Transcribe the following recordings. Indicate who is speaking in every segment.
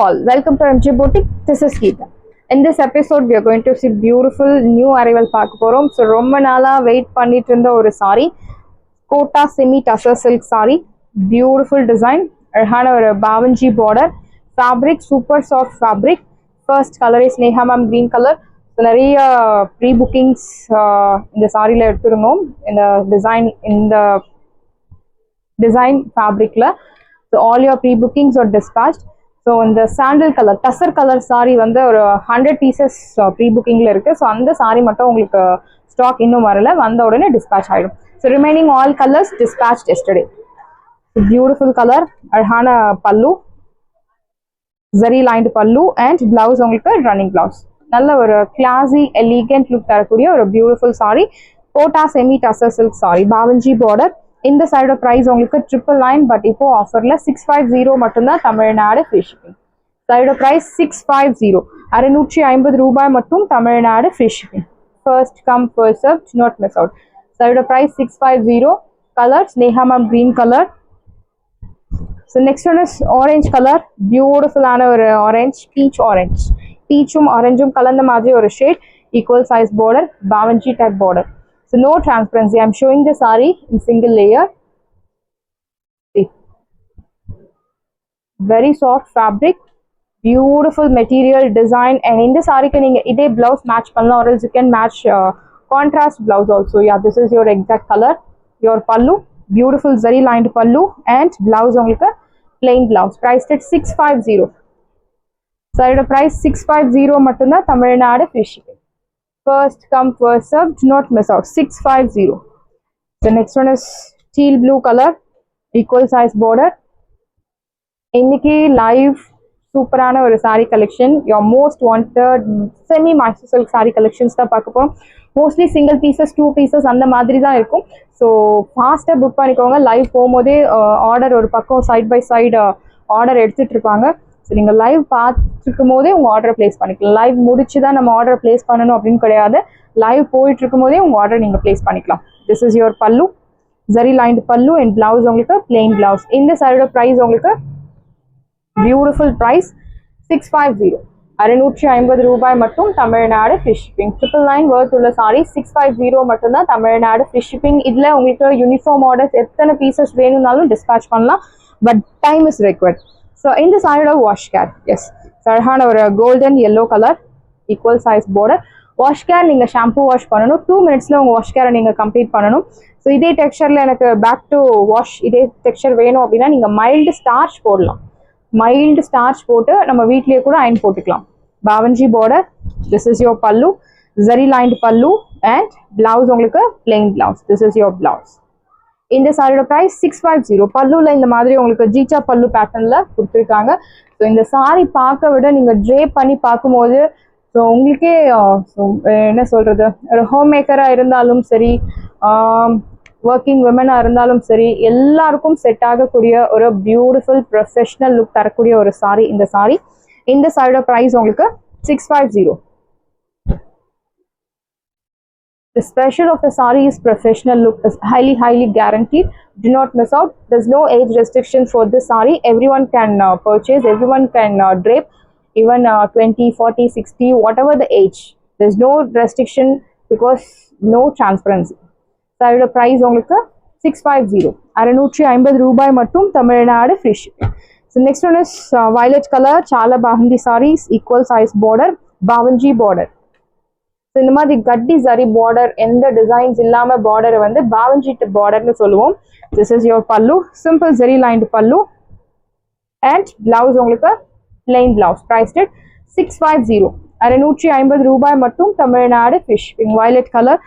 Speaker 1: all, welcome to MJ Boutique. This is Geeta. In this episode, we are going to see beautiful new arrival பார்க்க போறோம். So ரொம்ப நாளா wait பண்ணிட்டு இருந்த ஒரு saree, Kota semi tussar silk saree, beautiful design, அழகான ஒரு பாவஞ்சி border, fabric super soft fabric. First color is Neha Ma'am green color. So நிறைய pre bookings இந்த சாரில எடுத்துருந்தோம். இந்த design fabricல. So all your pre bookings are dispatched. So இந்த sandal color tussar color saree வந்து ஒரு 100 pieces pre bookingல இருக்கு. So அந்த saree மட்டும் உங்களுக்கு stock இன்னும் வரல, வந்த உடனே dispatch ஆயிடும். So remaining all colors dispatched yesterday. So beautiful color, அழகான பல்லு, zari lined pallu and blouse உங்களுக்கு running blouse. நல்ல ஒரு classy elegant look தரக்கூடிய ஒரு beautiful saree, Kota semi tussar silk saree, பாவஞ்சி border. இந்த சைடு பிரைஸ் உங்களுக்கு 999, பட் இப்போ ஆஃபர்ல 650 மட்டும் தான் Tamil Nadu free shipping. Side price 650, 650 ரூபாய் மட்டும் Tamil Nadu free shipping. First come first serve, not miss out. Side price 650. Colours Neha ma'am green colour. So next one is orange colour, பியூட்டிஃபுல்லான ஒரு ஆரஞ்ச், பீச் ஆரஞ்ச், பீச்சும் ஆரஞ்சும் கலந்த மாதிரி ஒரு shade, equal size border, பாவஞ்சி type border. So no transparency. I'm showing the saree in single layer. See. Very soft fabric, beautiful material design, and in the saree can you blouse match panna, or else you can match contrast blouse also. Yeah, this is your exact color. Your pallu, beautiful zari lined pallu, and blouse only plain blouse. Priced at 650. Side price 650 matunda Tamil Nadu free shipping. First come first serve, do not miss out. 650. The next one is teal blue color, equal size border. Inniki live superana or saree collection, your most wanted semi master silk saree collections da paakaporam. Mostly single pieces, 2 pieces அந்த மாதிரி தான் இருக்கும். So fast book பண்ணிக்கோங்க. live போகும்போதே order ஒரு பக்கம் side by side order எடுத்துட்டு இருப்பாங்க. ஸோ நீங்கள் லைவ் பார்த்துருக்கும் போதே உங்கள் ஆர்டரை பிளேஸ் பண்ணிக்கலாம். லைவ் முடிச்சு தான் நம்ம ஆர்டர் பிளேஸ் பண்ணணும் அப்படின்னு கிடையாது. லைவ் போயிட்டு இருக்கும் போதே உங்கள் ஆர்டர் நீங்கள் பிளேஸ் பண்ணிக்கலாம். திஸ் இஸ் யுவர் பல்லு, zari lined pallu and blouse உங்களுக்கு பிளெயின் பிளவுஸ். இந்த சாரியோட ப்ரைஸ் உங்களுக்கு பியூட்டிஃபுல் ப்ரைஸ் 650, 650 ரூபாய் மட்டும் தமிழ்நாடு ஃப்ரீ ஷிப்பிங். 999 வர்த் உள்ள சாரி 650 மட்டும்தான் தமிழ்நாடு ஃப்ரீ ஷிப்பிங். இதில் உங்களுக்கு யூனிஃபார்ம் ஆர்டர்ஸ் எத்தனை பீசஸ் வேணும்னாலும் டிஸ்பேச் பண்ணலாம், but time is required. So in this side of wash care, yes, sarhana or golden yellow color, equal size border. Wash care neenga shampoo wash pananum, 2 minutes la unga wash care neenga complete pananum. So idhe texture la enak back to wash idhe texture venum appadina neenga mild starch podalam. Mild starch potu nama veetliye kuda iron potukalam. Bavanji border, this is your pallu, zari lined pallu and blouse ungalku plain blouse. This is your blouse. இந்த சாரியோட price 650. பல்லுல இந்த மாதிரி உங்களுக்கு ஜீச்சா பல்லு பேட்டர்ன்ல கொடுத்துருக்காங்க. So இந்த சாரி பார்க்க விட நீங்கள் ட்ரேப் பண்ணி பார்க்கும்போது ஸோ உங்களுக்கே என்ன சொல்றது, ஒரு ஹோம் மேக்கராக இருந்தாலும் சரி, ஒர்க்கிங் விமனாக இருந்தாலும் சரி, எல்லாருக்கும் செட் ஆகக்கூடிய ஒரு பியூட்டிஃபுல் ப்ரொஃபஷனல் லுக் தரக்கூடிய ஒரு சாரி இந்த சாரி. இந்த சாரியோட ப்ரைஸ் உங்களுக்கு 650. The special of the saree is professional look, is highly guaranteed. Do not miss out. There's no age restriction for this saree. Everyone can purchase, everyone can drape, even 20, 40, 60, whatever the age. There's no restriction because no transparency. Saree price உங்களுக்கு 650, 650 ரூபாய் மட்டும் Tamil Nadu free shipping. So next one is violet color, chala bahangi sarees, equal size border, bavanji border. So இந்த மாதிரி கட்டி சரி border, எந்த designs இல்லாமல் பார்டரை வந்து பாவஞ்சி பார்டர்னு சொல்லுவோம். This is your pallu, simple zari lined pallu and blouse உங்களுக்கு பிளெயின் பிளவுஸ். ப்ரைஸ்ட் 650, 650 ரூபாய் மட்டும் தமிழ்நாடு ஃபிஷ். Violet colour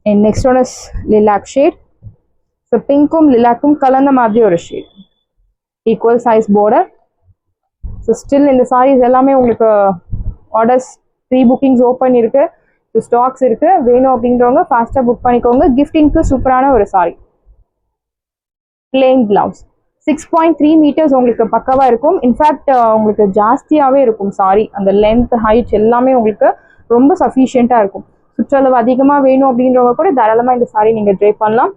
Speaker 1: and next one is lilac shade. So பிங்க்கும் லிலாக்கும் கலந்த மாதிரி ஒரு shade, equal size border. So still இந்த சாரீஸ் எல்லாமே உங்களுக்கு ஆர்டர்ஸ் ப்ரீ புக்கிங்ஸ் ஓப்பன் இருக்கு, ஸ்டாக்ஸ் இருக்கு. வேணும் அப்படின்றவங்க ஃபாஸ்டா புக் பண்ணிக்கோங்க. கிஃப்டிங்க்கு சூப்பரான ஒரு சாரி. பிளெயின் பிளவுஸ் 6.3 மீட்டர்ஸ் உங்களுக்கு பக்கவா இருக்கும். இன்ஃபேக்ட் உங்களுக்கு ஜாஸ்தியாவே இருக்கும் சாரி. அந்த லென்த் ஹைட் எல்லாமே உங்களுக்கு ரொம்ப சஃபிஷியண்டா இருக்கும். சுற்றளவு அதிகமா வேணும் அப்படின்றவங்க கூட தாராளமா இந்த சாரி நீங்க ட்ரேப் பண்ணலாம்.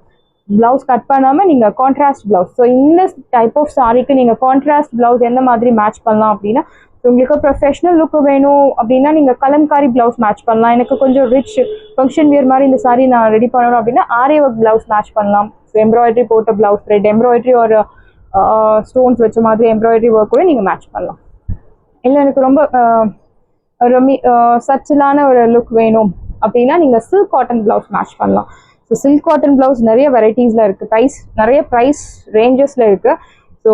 Speaker 1: பிளவுஸ் கட் பண்ணாம நீங்க கான்ட்ராஸ்ட் பிளவுஸ். ஸோ இந்த டைப் ஆஃப் சாரிக்கு நீங்க கான்ட்ராஸ்ட் பிளவுஸ் எந்த மாதிரி மேட்ச் பண்ணலாம் அப்படின்னா, ஸோ உங்களுக்கு ப்ரொஃபஷனல் லுக் வேணும் அப்படின்னா நீங்கள் கலம்காரி ப்ளவுஸ் மேட்ச் பண்ணலாம். எனக்கு கொஞ்சம் ரிச் ஃபங்க்ஷன் வியர் மாதிரி இந்த சாரி நான் ரெடி பண்ணணும் அப்படின்னா ஆரி ஒர்க் ப்ளவுஸ் மேட்ச் பண்ணலாம். ஸோ எம்ப்ராய்டரி போட்ட ப்ளவுஸ், ரெட் எம்ப்ராய்டரி ஒரு ஸ்டோன்ஸ் வச்ச மாதிரி எம்ப்ராய்டரி ஒர்க் கூட நீங்கள் மேட்ச் பண்ணலாம். இல்லை எனக்கு ரொம்ப சச்சிலான ஒரு லுக் வேணும் அப்படின்னா நீங்கள் சில்க் காட்டன் ப்ளவுஸ் மேட்ச் பண்ணலாம். ஸோ சில்க் காட்டன் ப்ளவுஸ் நிறைய வெரைட்டிஸில் இருக்குது, நிறைய ப்ரைஸ் ரேஞ்சஸில் இருக்குது. ஸோ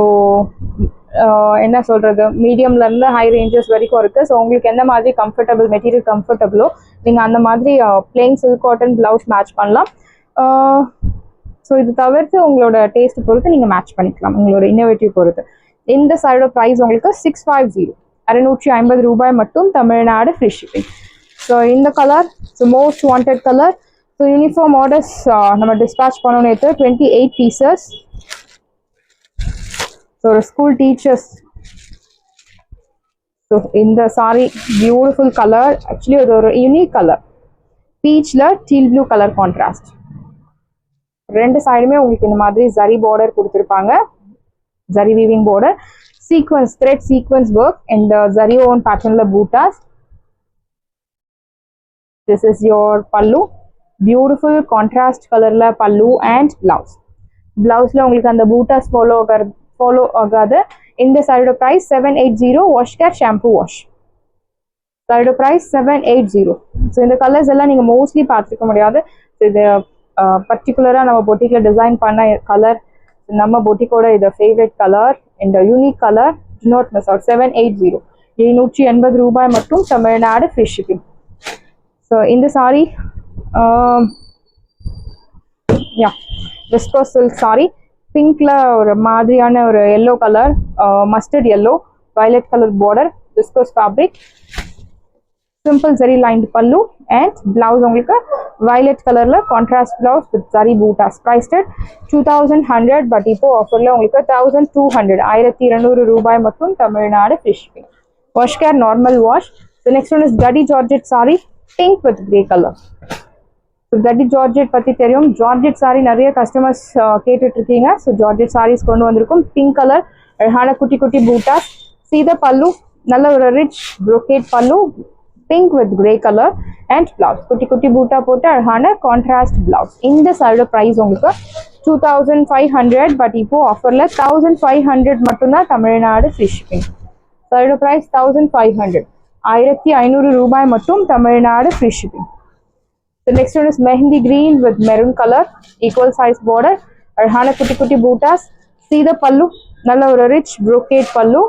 Speaker 1: என்ன சொல்கிறது, மீடியம்லேருந்து ஹை ரேஞ்சஸ் வரைக்கும் இருக்குது. ஸோ உங்களுக்கு எந்த மாதிரி கம்ஃபர்டபுள் மெட்டீரியல் கம்ஃபர்டபுளோ நீங்கள் அந்த மாதிரி plain silk cotton blouse match பண்ணலாம். ஸோ இது தவிர்த்து உங்களோட டேஸ்ட் பொறுத்து நீங்கள் மேட்ச் பண்ணிக்கலாம், உங்களோட இன்னோவேட்டிவ் பொறுத்து. இந்த சைடோட ப்ரைஸ் உங்களுக்கு 650, 650 ரூபாய் மட்டும், தமிழ்நாடு ஃப்ரீ ஷிப்பிங். ஸோ இந்த colour most wanted colour. So uniform orders நம்ம டிஸ்பேச் பண்ணணும். நேற்று 28 பீசஸ். ஸோ ஒரு ஸ்கூல் டீச்சர்ஸ். ஸோ இந்த சாரி பியூட்டிஃபுல் கலர், ஆக்சுவலி அது ஒரு யூனிக் கலர், பீச்சில் டீல் ப்ளூ கலர் கான்ட்ராஸ்ட். ரெண்டு சைடுமே உங்களுக்கு இந்த மாதிரி ஜரி பார்டர் கொடுத்துருப்பாங்க, zari weaving border, sequence thread sequence work இந்த ஜரி ஓன் பேட்டர்னில் பூட்டாஸ். திஸ் இஸ் யோர் பல்லு, பியூட்டிஃபுல் கான்ட்ராஸ்ட் கலரில் பல்லு அண்ட் பிளவுஸ். பிளவுஸில் உங்களுக்கு அந்த பூட்டாஸ் ஃபாலோ ஆகாது. இந்த சாரியோட price 780, wash care shampoo wash. சாரியோட ப்ரைஸ் 780. ஸோ இந்த கலர்ஸ் எல்லாம் நீங்கள் மோஸ்ட்லி பார்த்துக்க முடியாது. இது பர்டிகுலராக நம்ம பொட்டிக்கில் டிசைன் பண்ண கலர், நம்ம பொட்டிக்கோட இது ஃபேவரட் கலர், இந்த unique colour. Not miss out. 780, 780 ரூபாய் மட்டும், தமிழ்நாடு ஃப்ரீ ஷிப்பிங். ஸோ இந்த சாரி விஸ்கோ சில்க் சாரி, பிங்க்ல ஒரு மாதிரியான ஒரு yellow colour, mustard yellow, violet colour border, viscose fabric, simple zari lined pallu and blouse உங்களுக்கு வயலட் கலர்ல contrast blouse with zari buttas. Priced at 2100, but இப்போ ஆஃபர்ல உங்களுக்கு 1200, 1200 ரூபாய் மட்டும், Tamil Nadu free shipping. Wash care normal wash. The next one is Gadi Georgette saree, pink with grey color. கட்டி georgette பற்றி தெரியும். ஜார்ஜெட் சாரி நிறைய கஸ்டமர்ஸ் கேட்டுட்டு இருக்கீங்க. ஸோ ஜார்ஜெட் சாரீஸ் கொண்டு வந்திருக்கும். பிங்க் கலர், அழகான குட்டி குட்டி பூட்டாஸ். சீத பல்லு, நல்ல ஒரு ரிச் ப்ரோகேட் பல்லு, pink with grey colour and blouse. குட்டி குட்டி பூட்டா போட்டு அழகான கான்ட்ராஸ்ட் பிளவுஸ். இந்த சாரியோட ப்ரைஸ் உங்களுக்கு 2500, பட் இப்போ ஆஃபரில் 1500 மட்டும்தான், தமிழ்நாடு ஃப்ரீ ஷிப்பிங். சாரியோட ப்ரைஸ் 1500, 1500 ரூபாய் மட்டும், Tamil Nadu free shipping. The next one is mehendi green with maroon color, equal size border, அழகான குட்டி குட்டி பூட்டாஸ். See the pallu, நல்ல ஒரு rich brocade pallu,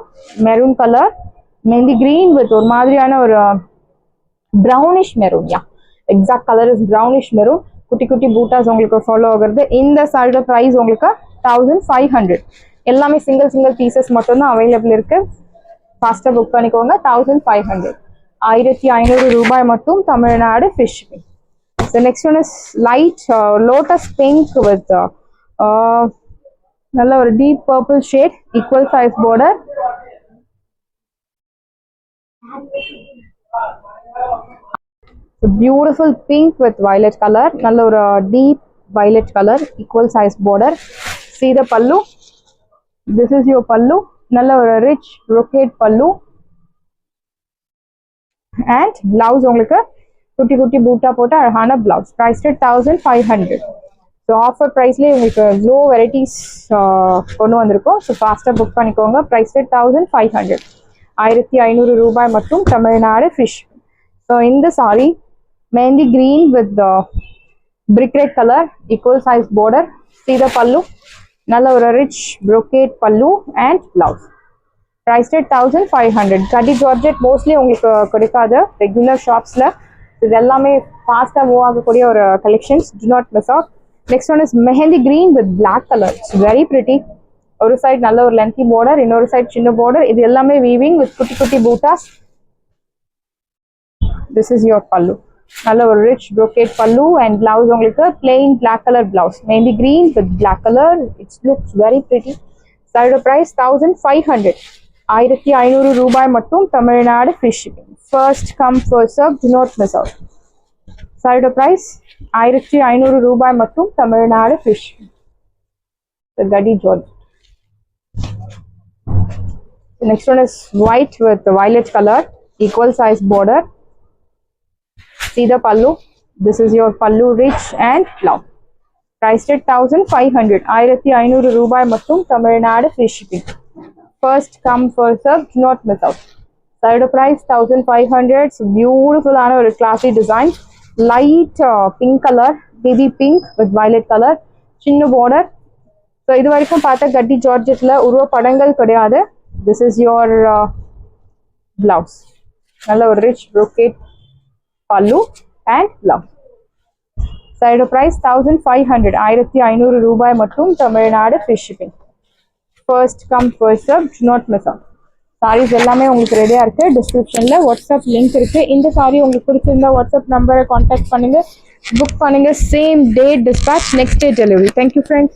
Speaker 1: maroon color, mehendi green with ஒரு மாதிரியான ஒரு brownish maroon. Exact color is brownish maroon. குட்டி குட்டி பூட்டாஸ் உங்களுக்கு ஃபாலோ ஆகுறது. இந்த சாரியோட ப்ரைஸ் உங்களுக்கு 1500. எல்லாமே சிங்கிள் பீசஸ் மட்டும்தான் அவைலபிள் இருக்கு. ஃபாஸ்ட்டாக புக் பண்ணிக்கோங்க. 1500, 1500 ரூபாய் மட்டும், Tamil Nadu free shipping. The next one is light lotus pink with நல்ல ஒரு deep purple shade, equal size border. So beautiful pink with violet color, நல்ல ஒரு deep violet color, equal size border. See the pallu, this is your pallu, நல்ல ஒரு rich brocade pallu and blouse உங்களுக்கு குட்டி குட்டி பூட்டா போட்டு அழகான பிளவுஸ். ப்ரைஸ்ட் 1500. ஸோ ஆஃபர் ப்ரைஸ்லேயே உங்களுக்கு இவ்வளோ வெரைட்டிஸ் கொண்டு வந்திருக்கோம். ஸோ ஃபாஸ்ட்டாக புக் பண்ணிக்கோங்க. ப்ரைஸ்ட் 1500, 1500 ரூபாய் மட்டும், தமிழ்நாடு ஃப்ரிஷ். ஸோ இந்த sari mehndi green with brick red colour, equal size border. சீத பல்லு, நல்ல ஒரு rich brocade pallu and blouse. Priced 1500. கடி ஜார்ஜெட் மோஸ்ட்லி உங்களுக்கு கிடைக்காது ரெகுலர் ஷாப்ஸில். இது எல்லாமே ஃபாஸ்ட்டாக மூவ் ஆகக்கூடிய ஒரு collections. Do not miss out. Next one is mehndi green with black colour. It's very pretty. ஒரு சைட் நல்ல ஒரு லென்த்தி பார்டர், இன்னொரு சைட் சின்ன பார்டர். இது எல்லாமே வீவிங் வித் குட்டி குட்டி buttas. This is your pallu, நல்ல ஒரு rich brocade pallu and blouse உங்களுக்கு plain black colour blouse. Mehndi green with black colour. It's looks very pretty. சாரியோட ப்ரைஸ் 1500, 1500 ரூபாய் மட்டும், Tamil Nadu free shipping. First come first serve, do not miss out. சாரியோட price 1500 ரூபாய் மட்டும், Tamil Nadu free shipping. கடி georgette. The next one is white with violet color, equal size border. See the pallu. This is your pallu, rich and long. Priced at 1500. 1500 ரூபாய் மட்டும், Tamil Nadu free shipping. First come first serve, do not miss out. Side price 1500. So beautiful ஆன ஒரு classy design. Light pink color, baby pink with violet color. சின்ன border. So இது வரைக்கும் பார்த்த கட்டி ஜார்ஜெட்ல உருவ படங்கள் கிடையாது. This is your blouse. நல்ல ஒரு rich brocade pallu and blouse. Side price 1500. 1500 ரூபாய் மட்டும், Tamil Nadu free shipping. First come first serve, do not miss out. Sarees எல்லாமே உங்களுக்கு ரெடியா இருக்கு. டிஸ்கிரிப்ஷன்ல வாட்ஸ்அப் லிங்க் இருக்கு. இந்த சாரி உங்களுக்கு பிடிச்சிருந்தா வாட்ஸ்அப் நம்பரை கான்டாக்ட் பண்ணுங்க, புக் பண்ணுங்க. Same day dispatch, next day delivery. Thank you friends.